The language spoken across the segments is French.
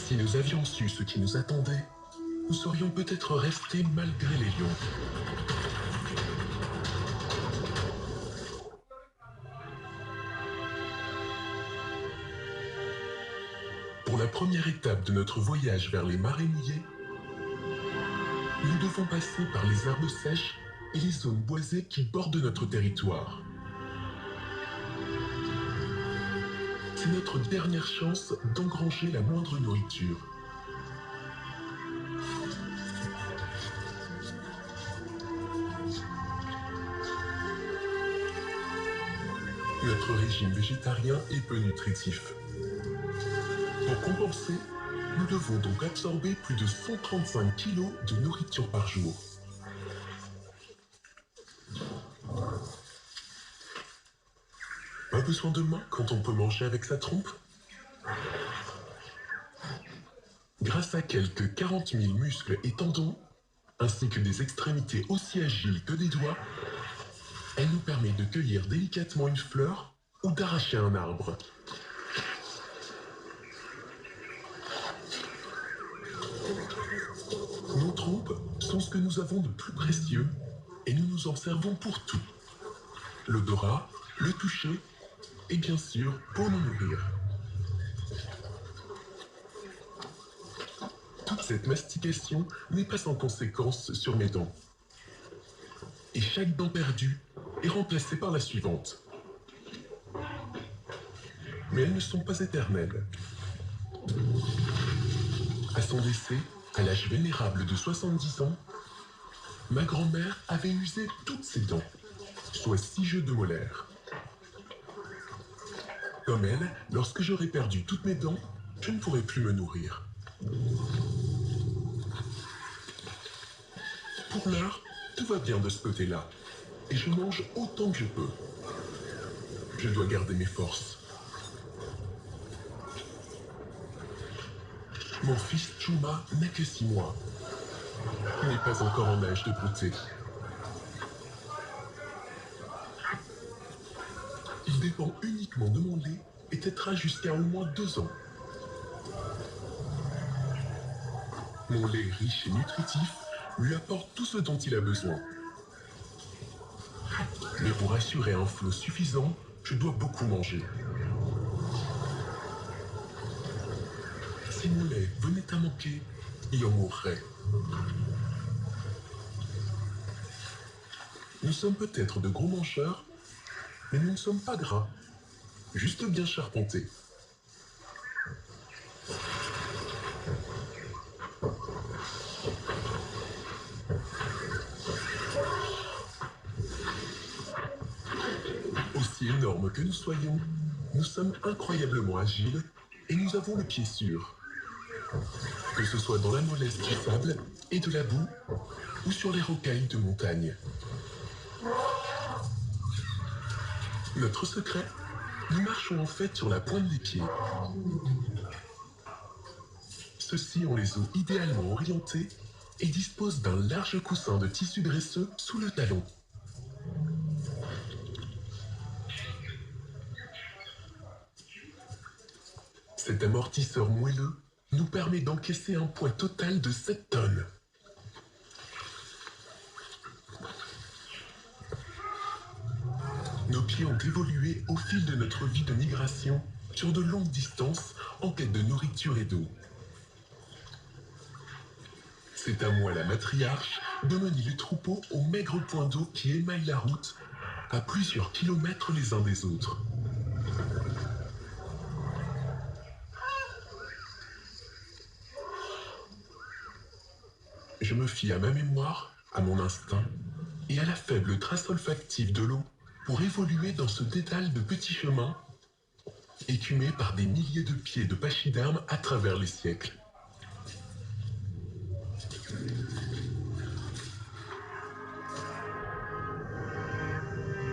Si nous avions su ce qui nous attendait, nous serions peut-être restés malgré les lions. Pour la première étape de notre voyage vers les marais mouillés, nous devons passer par les herbes sèches et les zones boisées qui bordent notre territoire. C'est notre dernière chance d'engranger la moindre nourriture. Notre régime végétarien est peu nutritif. Pour compenser, nous devons donc absorber plus de 135 kg de nourriture par jour. Pas besoin de main quand on peut manger avec sa trompe. Grâce à quelques 40 000 muscles et tendons, ainsi que des extrémités aussi agiles que des doigts, elle nous permet de cueillir délicatement une fleur ou d'arracher un arbre. Nos trompes sont ce que nous avons de plus précieux et nous nous en servons pour tout. L'odorat, le toucher et bien sûr pour nous nourrir. Toute cette mastication n'est pas sans conséquence sur mes dents. Et chaque dent perdue est remplacée par la suivante. Mais elles ne sont pas éternelles. À son décès, à l'âge vénérable de 70 ans, ma grand-mère avait usé toutes ses dents, soit 6 jeux de molaires. Comme elle, lorsque j'aurai perdu toutes mes dents, je ne pourrai plus me nourrir. Pour l'heure, tout va bien de ce côté-là, et je mange autant que je peux. Je dois garder mes forces. Mon fils Chuma n'a que 6 mois. Il n'est pas encore en âge de brouter. Il dépend uniquement de mon lait et tétera jusqu'à au moins 2 ans. Mon lait riche et nutritif lui apporte tout ce dont il a besoin. Mais pour assurer un flot suffisant, je dois beaucoup manger. Si mon lait venait à manquer, il en mourrait. Nous sommes peut-être de gros mangeurs, mais nous ne sommes pas gras, juste bien charpentés. Aussi énormes que nous soyons, nous sommes incroyablement agiles et nous avons le pied sûr. Que ce soit dans la mollesse du sable et de la boue ou sur les rocailles de montagne. Notre secret, nous marchons en fait sur la pointe des pieds. Ceux-ci ont les os idéalement orientés et disposent d'un large coussin de tissu graisseux sous le talon. Cet amortisseur moelleux nous permet d'encaisser un poids total de 7 tonnes. Nos pieds ont évolué au fil de notre vie de migration sur de longues distances en quête de nourriture et d'eau. C'est à moi, la matriarche, de mener les troupeaux aux maigres points d'eau qui émaillent la route, à plusieurs kilomètres les uns des autres. Je me fie à ma mémoire, à mon instinct et à la faible trace olfactive de l'eau pour évoluer dans ce dédale de petits chemins, écumés par des milliers de pieds de pachydermes à travers les siècles.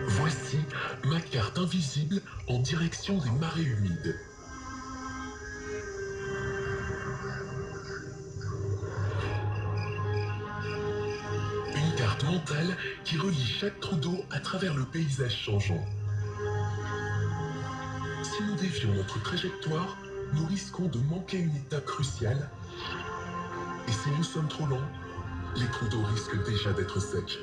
Voici ma carte invisible en direction des marais humides. Une carte mentale qui relie chaque trou d'eau à travers le paysage changeant. Si nous dévions notre trajectoire, nous risquons de manquer une étape cruciale. Et si nous sommes trop lents, les cours d'eau risquent déjà d'être secs.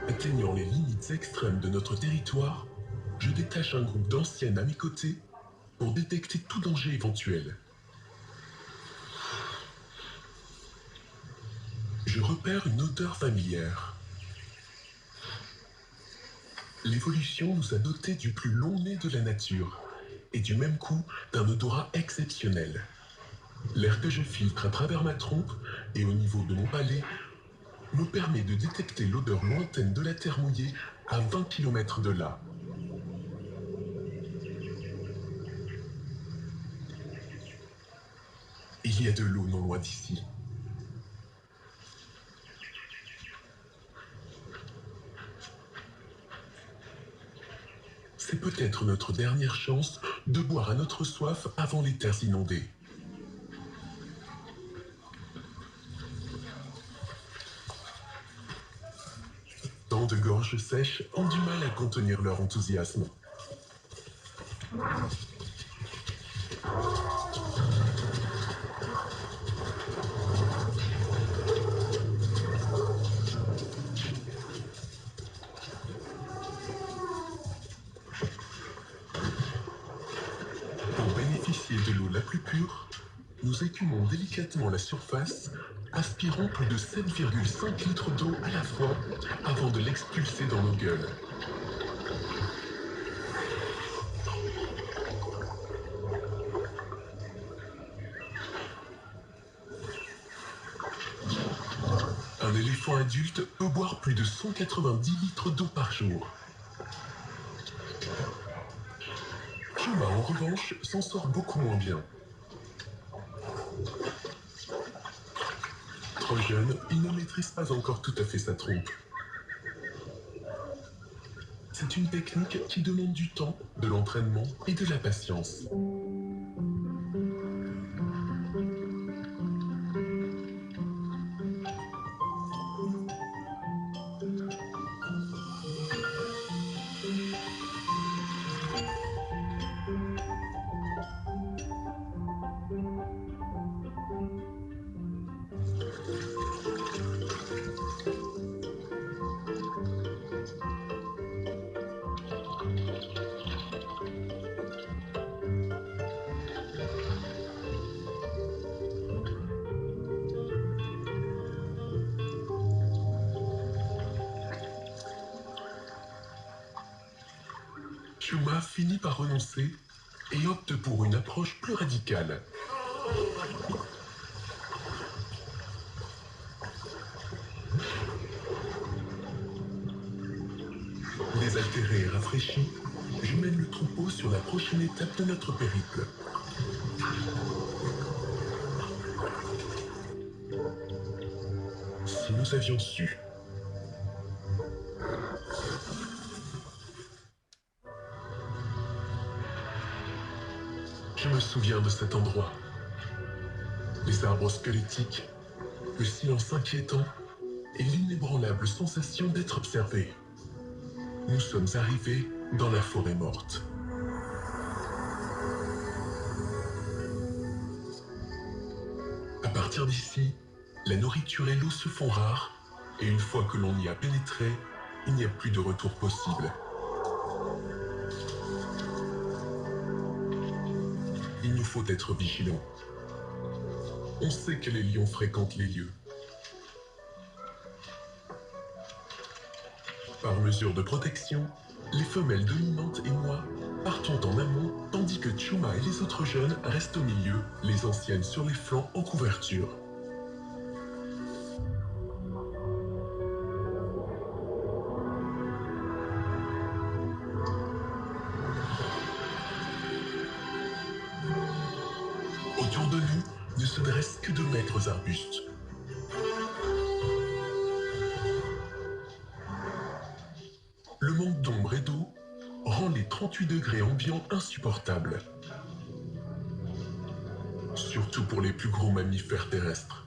Atteignant les limites extrêmes de notre territoire, je détache un groupe d'anciennes à mes côtés pour détecter tout danger éventuel. Je repère une odeur familière. L'évolution nous a dotés du plus long nez de la nature et du même coup d'un odorat exceptionnel. L'air que je filtre à travers ma trompe et au niveau de mon palais me permet de détecter l'odeur lointaine de la terre mouillée à 20 km de là. Il y a de l'eau non loin d'ici. C'est peut-être notre dernière chance de boire à notre soif avant les terres inondées. Tant de gorges sèches ont du mal à contenir leur enthousiasme. Pour bénéficier de l'eau la plus pure, nous écumons délicatement la surface, aspirant plus de 7,5 litres d'eau à la fois avant de l'expulser dans nos gueules. Un éléphant adulte peut boire plus de 190 litres d'eau par jour. Chuma, en revanche, s'en sort beaucoup moins bien. Trop jeune, il ne maîtrise pas encore tout à fait sa trompe. C'est une technique qui demande du temps, de l'entraînement et de la patience. Chuma finit par renoncer et opte pour une approche plus radicale. Désaltéré et rafraîchi, je mène le troupeau sur la prochaine étape de notre périple. Si nous avions su. Je me souviens de cet endroit. Les arbres squelettiques, le silence inquiétant et l'inébranlable sensation d'être observé. Nous sommes arrivés dans la forêt morte. À partir d'ici, la nourriture et l'eau se font rares, et une fois que l'on y a pénétré, il n'y a plus de retour possible. Il nous faut être vigilants. On sait que les lions fréquentent les lieux. Par mesure de protection, les femelles dominantes et moi partons en amont, tandis que Chuma et les autres jeunes restent au milieu, les anciennes sur les flancs en couverture. Autour de nous ne se dressent que de maigres arbustes. Le manque d'ombre et d'eau rend les 38 degrés ambiants insupportables. Surtout pour les plus gros mammifères terrestres.